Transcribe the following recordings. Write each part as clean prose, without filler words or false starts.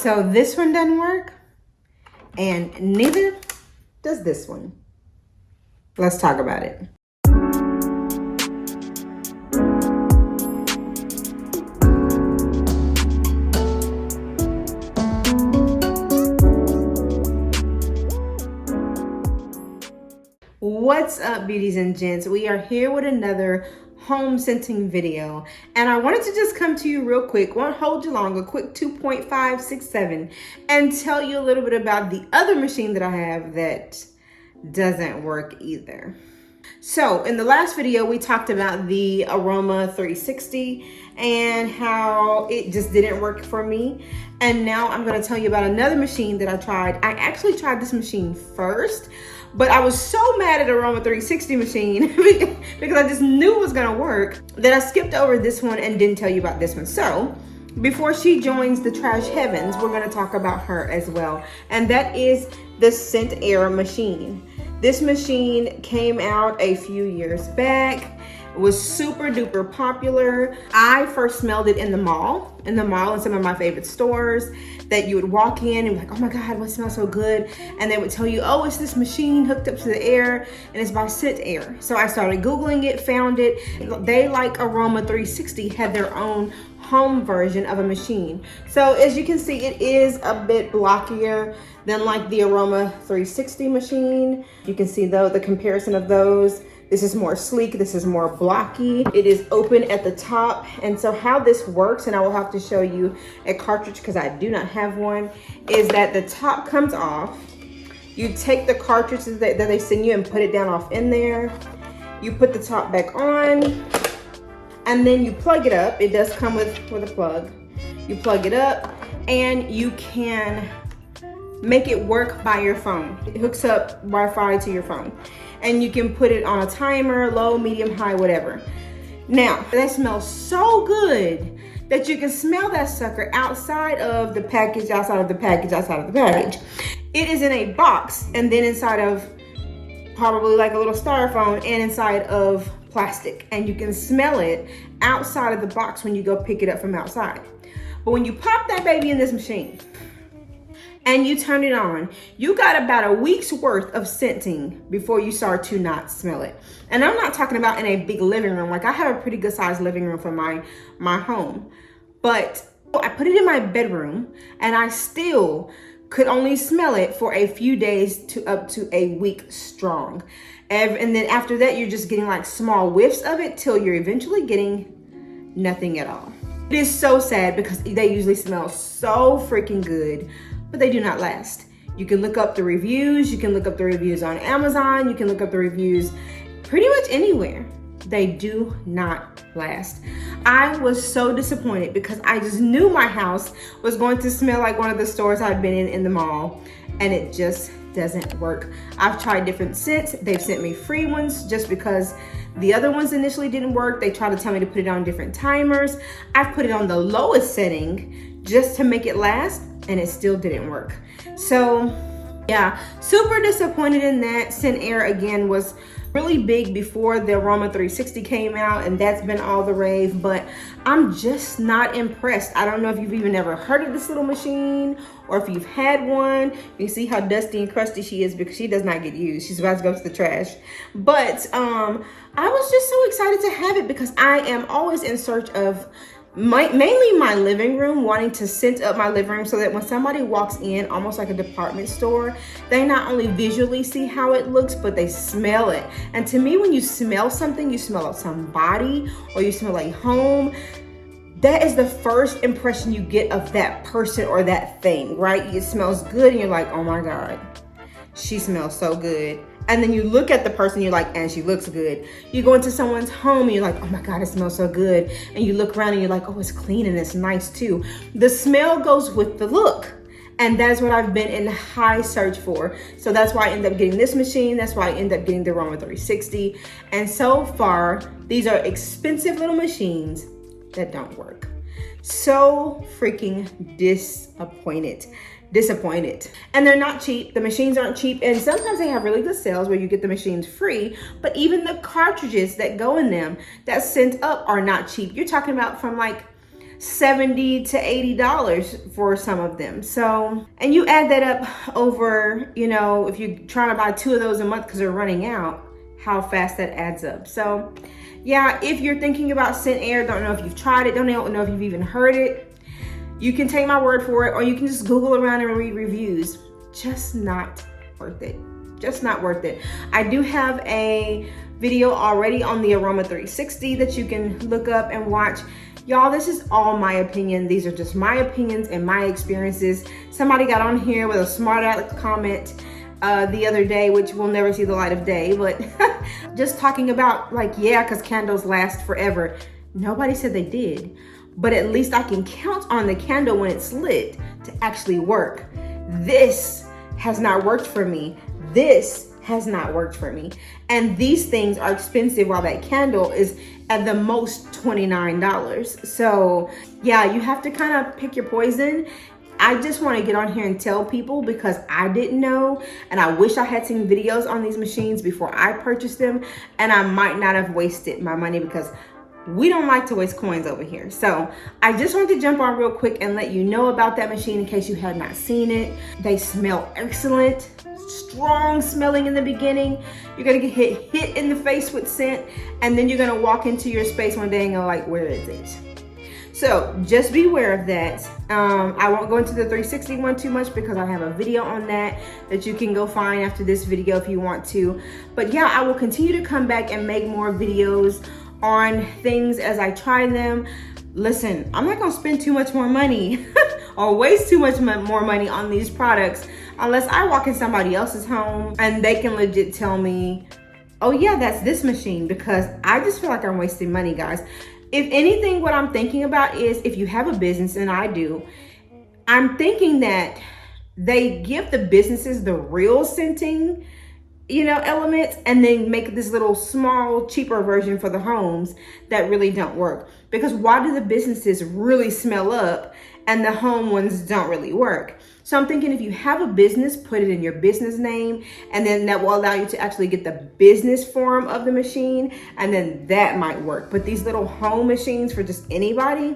So this one doesn't work, and neither does this one. Let's talk about it. What's up, beauties and gents? We are here with another home scenting video, and I wanted to just come to you real quick, won't hold you long, a quick 2.567, and tell you a little bit about the other machine that I have that doesn't work either. So in the last video, we talked about the Aroma 360 and how it just didn't work for me. And now I'm going to tell you about another machine that I tried. I actually tried this machine first, but I was so mad at Aroma 360 machine because I just knew it was going to work that I skipped over this one and didn't tell you about this one. So before she joins the trash heavens, we're going to talk about her as well. And that is the Scentair machine. This machine came out a few years back. It was super duper popular. I first smelled it in the mall in some of my favorite stores that you would walk in and be like, oh my God, what smells so good? And they would tell you, oh, it's this machine hooked up to the air and it's by Scentair. So I started Googling it, found it. They, like Aroma 360, had their own home version of a machine. So as you can see, it is a bit blockier than like the Aroma 360 machine. You can see though the comparison of those. This is more sleek, this is more blocky. It is open at the top. And so how this works, and I will have to show you a cartridge because I do not have one, is that the top comes off. You take the cartridges that they send you and put it down off in there. You put the top back on, and then you plug it up. It does come with a plug. You plug it up and you can make it work by your phone. It hooks up Wi-Fi to your phone. And you can put it on a timer, low, medium, high, whatever. Now, that smells so good that you can smell that sucker outside of the package, outside of the package, outside of the package. It is in a box, and then inside of probably like a little styrofoam and inside of plastic. And you can smell it outside of the box when you go pick it up from outside. But when you pop that baby in this machine, and you turn it on, you got about a week's worth of scenting before you start to not smell it. And I'm not talking about in a big living room. Like, I have a pretty good sized living room for my home. But I put it in my bedroom and I still could only smell it for a few days to up to a week strong. And then after that, you're just getting like small whiffs of it till you're eventually getting nothing at all. It is so sad because they usually smell so freaking good, but they do not last. You can look up the reviews. You can look up the reviews on Amazon. You can look up the reviews pretty much anywhere. They do not last. I was so disappointed because I just knew my house was going to smell like one of the stores I'd been in the mall, and it just doesn't work. I've tried different scents. They've sent me free ones just because the other ones initially didn't work. They tried to tell me to put it on different timers. I've put it on the lowest setting just to make it last, and it still didn't work. So yeah, super disappointed in that. Scentair again was really big before the Aroma 360 came out, and that's been all the rave, but I'm just not impressed. I don't know if you've even ever heard of this little machine or if you've had one. You can see how dusty and crusty she is because she does not get used. She's about to go to the trash. But I was just so excited to have it because I am always in search of mainly my living room, wanting to scent up my living room so that when somebody walks in, almost like a department store, they not only visually see how it looks, but they smell it. And to me, when you smell something, you smell somebody or you smell a home, that is the first impression you get of that person or that thing, right? It smells good and you're like, oh my God, she smells so good. And then you look at the person, you're like, and she looks good. You go into someone's home and you're like, oh my God, it smells so good. And you look around and you're like, oh, it's clean and it's nice too. The smell goes with the look. And that's what I've been in high search for. So that's why I ended up getting this machine. That's why I ended up getting the Aroma 360. And so far, these are expensive little machines that don't work. So freaking disappointed. And they're not cheap. The machines aren't cheap, and sometimes they have really good sales where you get the machines free, but even the cartridges that go in them that sent up are not cheap. You're talking about from like $70 to $80 for some of them. So, and you add that up over, you know, if you're trying to buy 2 of those a month because they're running out, how fast that adds up. So yeah, if you're thinking about Scentair, don't know if you've tried it, don't know if you've even heard it, you can take my word for it, or you can just Google around and read reviews. Just not worth it. Just not worth it. I do have a video already on the Aroma 360 that you can look up and watch. Y'all, this is all my opinion. These are just my opinions and my experiences. Somebody got on here with a smart aleck comment the other day, which will never see the light of day, but just talking about like, yeah, because candles last forever. Nobody said they did, but at least I can count on the candle when it's lit to actually work. This has not worked for me. This has not worked for me. And these things are expensive, while that candle is at the most $29. So yeah, you have to kind of pick your poison. I just want to get on here and tell people because I didn't know, and I wish I had seen videos on these machines before I purchased them, and I might not have wasted my money because we don't like to waste coins over here. So I just wanted to jump on real quick and let you know about that machine in case you had not seen it. They smell excellent, strong smelling in the beginning. You're gonna get hit in the face with scent, and then you're gonna walk into your space one day and go like, where is it? So just be aware of that. I won't go into the 360 one too much because I have a video on that you can go find after this video if you want to. But yeah, I will continue to come back and make more videos on things as I try them. Listen, I'm not gonna spend too much more money or waste too much more money on these products unless I walk in somebody else's home and they can legit tell me, oh yeah, that's this machine, because I just feel like I'm wasting money, guys. If anything, what I'm thinking about is if you have a business, and I do, I'm thinking that they give the businesses the real scenting, you know, elements, and then make this little small, cheaper version for the homes that really don't work. Because why do the businesses really smell up and the home ones don't really work? So I'm thinking if you have a business, put it in your business name, and then that will allow you to actually get the business form of the machine, and then that might work. But these little home machines for just anybody,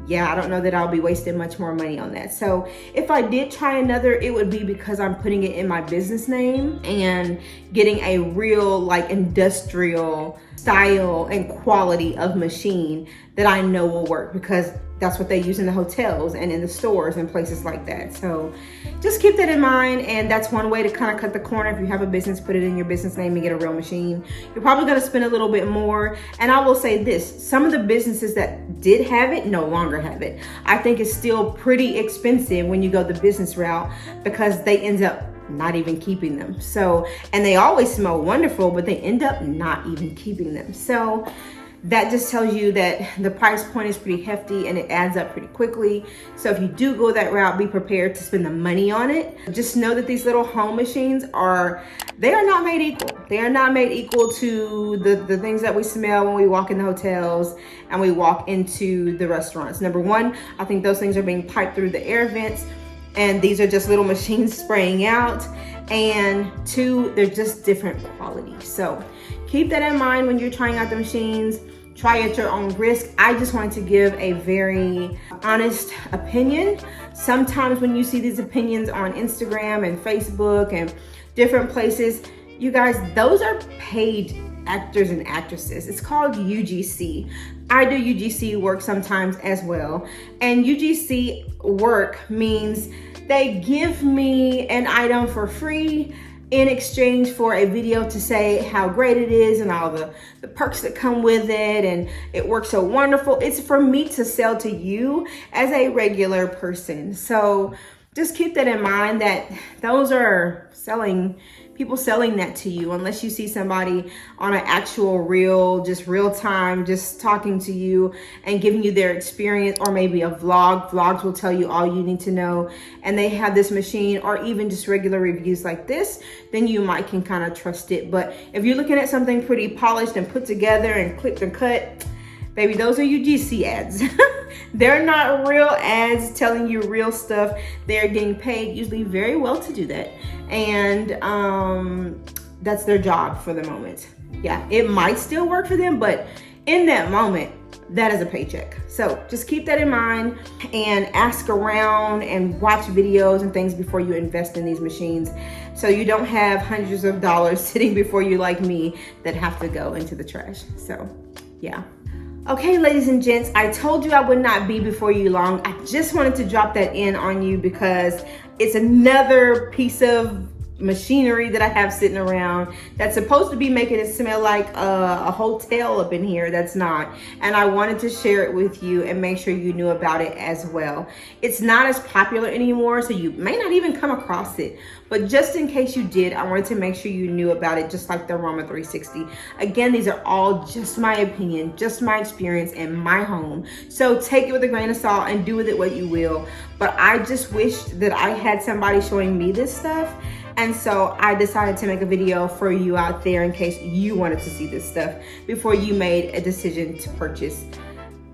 yeah, I don't know that I'll be wasting much more money on that. So if I did try another, it would be because I'm putting it in my business name and getting a real like industrial style and quality of machine that I know will work, because that's what they use in the hotels and in the stores and places like that. So just keep that in mind. And that's one way to kind of cut the corner. If you have a business, put it in your business name and get a real machine. You're probably going to spend a little bit more. And I will say this, some of the businesses that did have it no longer have it. I think it's still pretty expensive when you go the business route, because they end up not even keeping them. So, and they always smell wonderful, but they end up not even keeping them. So that just tells you that the price point is pretty hefty and it adds up pretty quickly. So if you do go that route, be prepared to spend the money on it. Just know that these little home machines they are not made equal. They are not made equal to the things that we smell when we walk in the hotels and we walk into the restaurants. Number one, I think those things are being piped through the air vents, and these are just little machines spraying out. And two, they're just different quality. So keep that in mind when you're trying out the machines. Try at your own risk. I just wanted to give a very honest opinion. Sometimes when you see these opinions on Instagram and Facebook and different places, you guys, those are paid actors and actresses. It's called UGC. I do UGC work sometimes as well. And UGC work means they give me an item for free in exchange for a video to say how great it is and all the perks that come with it, and it works so wonderful. It's for me to sell to you as a regular person. So just keep that in mind, that those are people selling that to you, unless you see somebody on an actual real time, just talking to you and giving you their experience, or maybe a vlog. Vlogs will tell you all you need to know, and they have this machine, or even just regular reviews like this, then you might can kind of trust it. But if you're looking at something pretty polished and put together and clipped and cut, baby, those are UGC ads. They're not real ads telling you real stuff. They're getting paid usually very well to do that. And that's their job for the moment. Yeah, it might still work for them, but in that moment, that is a paycheck. So just keep that in mind and ask around and watch videos and things before you invest in these machines, so you don't have hundreds of dollars sitting before you like me that have to go into the trash. So yeah. Okay, ladies and gents, I told you I would not be before you long. I just wanted to drop that in on you because it's another piece of machinery that I have sitting around that's supposed to be making it smell like a hotel up in here. That's not. And I wanted to share it with you and make sure you knew about it as well. It's not as popular anymore, so you may not even come across it. But just in case you did, I wanted to make sure you knew about it, just like the Aroma 360. Again, these are all just my opinion, just my experience in my home. So take it with a grain of salt and do with it what you will. But I just wished that I had somebody showing me this stuff. And so I decided to make a video for you out there in case you wanted to see this stuff before you made a decision to purchase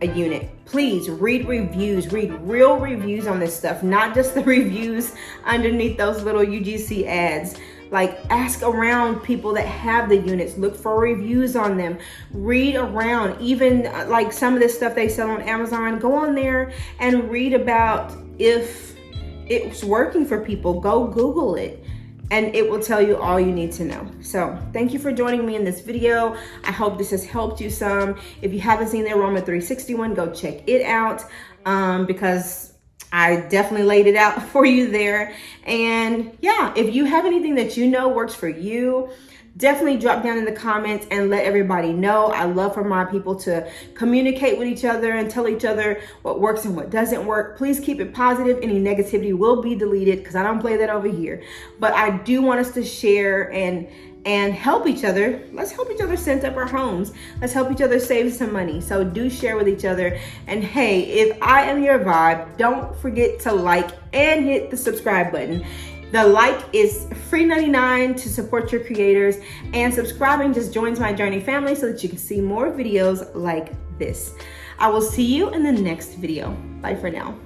a unit. Please read reviews, read real reviews on this stuff, not just the reviews underneath those little UGC ads. Like, ask around people that have the units, look for reviews on them, read around, even like some of this stuff they sell on Amazon, go on there and read about if it's working for people. Go Google it, and it will tell you all you need to know. So thank you for joining me in this video. I hope this has helped you some. If you haven't seen the Aroma 360 one, go check it out because I definitely laid it out for you there. And yeah, if you have anything that you know works for you, definitely drop down in the comments and let everybody know. I love for my people to communicate with each other and tell each other what works and what doesn't work. Please keep it positive. Any negativity will be deleted because I don't play that over here. But I do want us to share and help each other. Let's help each other scent up our homes. Let's help each other save some money. So do share with each other. And hey, if I am your vibe, don't forget to like and hit the subscribe button. The like is free 99 to support your creators, and subscribing just joins my Journey family so that you can see more videos like this. I will see you in the next video. Bye for now.